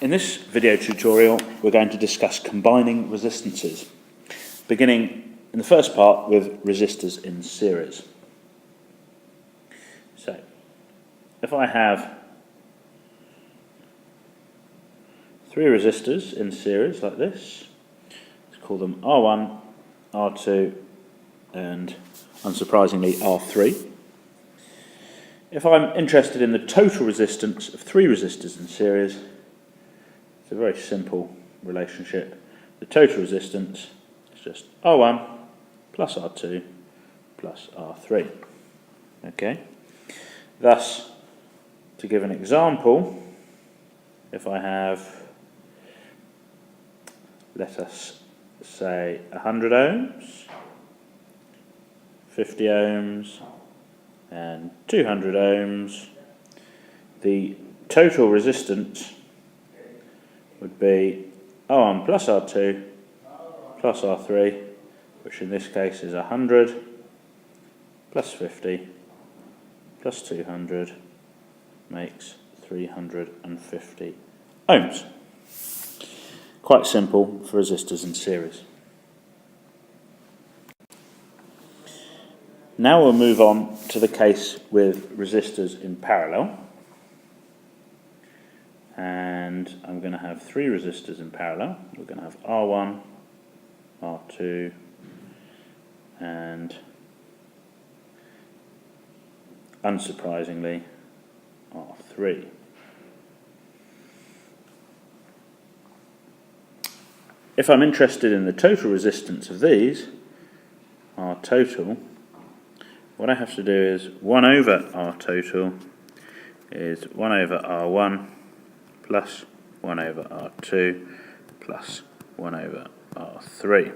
In this video tutorial, we're going to discuss combining resistances, beginning in the first part with resistors in series. So, if I have three resistors in series like this, let's call them R1, R2, and unsurprisingly R3. If I'm interested in the total resistance of three resistors in series, it's a very simple relationship. The total resistance is just R1 plus R2 plus R3. Okay? Thus, to give an example, if I have, let us say 100 ohms, 50 ohms, and 200 ohms, the total resistance would be R1 plus R2 plus R3, which in this case is 100 plus 50 plus 200 makes 350 ohms. Quite simple for resistors in series. Now we'll move on to the case with resistors in parallel. And I'm going to have three resistors in parallel. We're going to have R1, R2, and unsurprisingly, R3. If I'm interested in the total resistance of these, R total, what I have to do is 1 over R total is 1 over R1 plus 1 over R2 plus 1 over R3.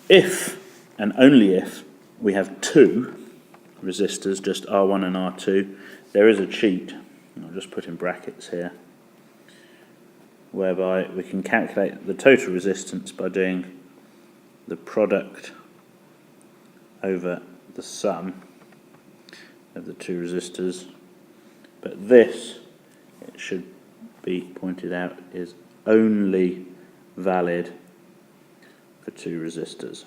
If, and only if, we have two resistors, just R1 and R2, there is a cheat, I'll just put in brackets here, whereby we can calculate the total resistance by doing the product over the sum of the two resistors. But this, it should be pointed out, is only valid for two resistors.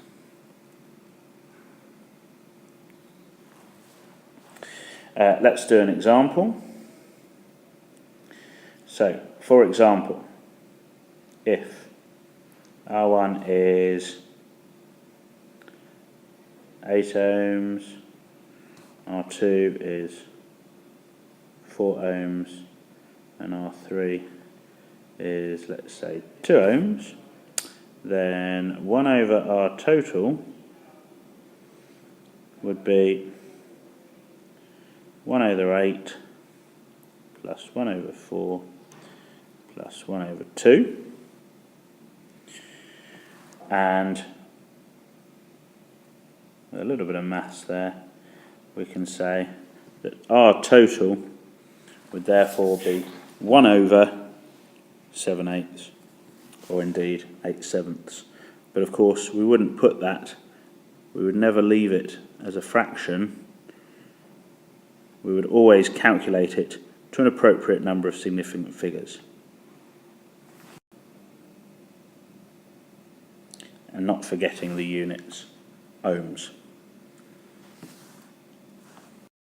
Let's do an example. So, for example, if R1 is 8 ohms, R2 is 4 ohms, and R3 is, let's say, 2 ohms, then 1 over R total would be 1 over 8 plus 1 over 4 plus 1 over 2. And with a little bit of maths there, we can say that R total would therefore be 1 over 7/8, or indeed 8/7. But of course, we wouldn't put that, we would never leave it as a fraction. We would always calculate it to an appropriate number of significant figures. And not forgetting the units, ohms.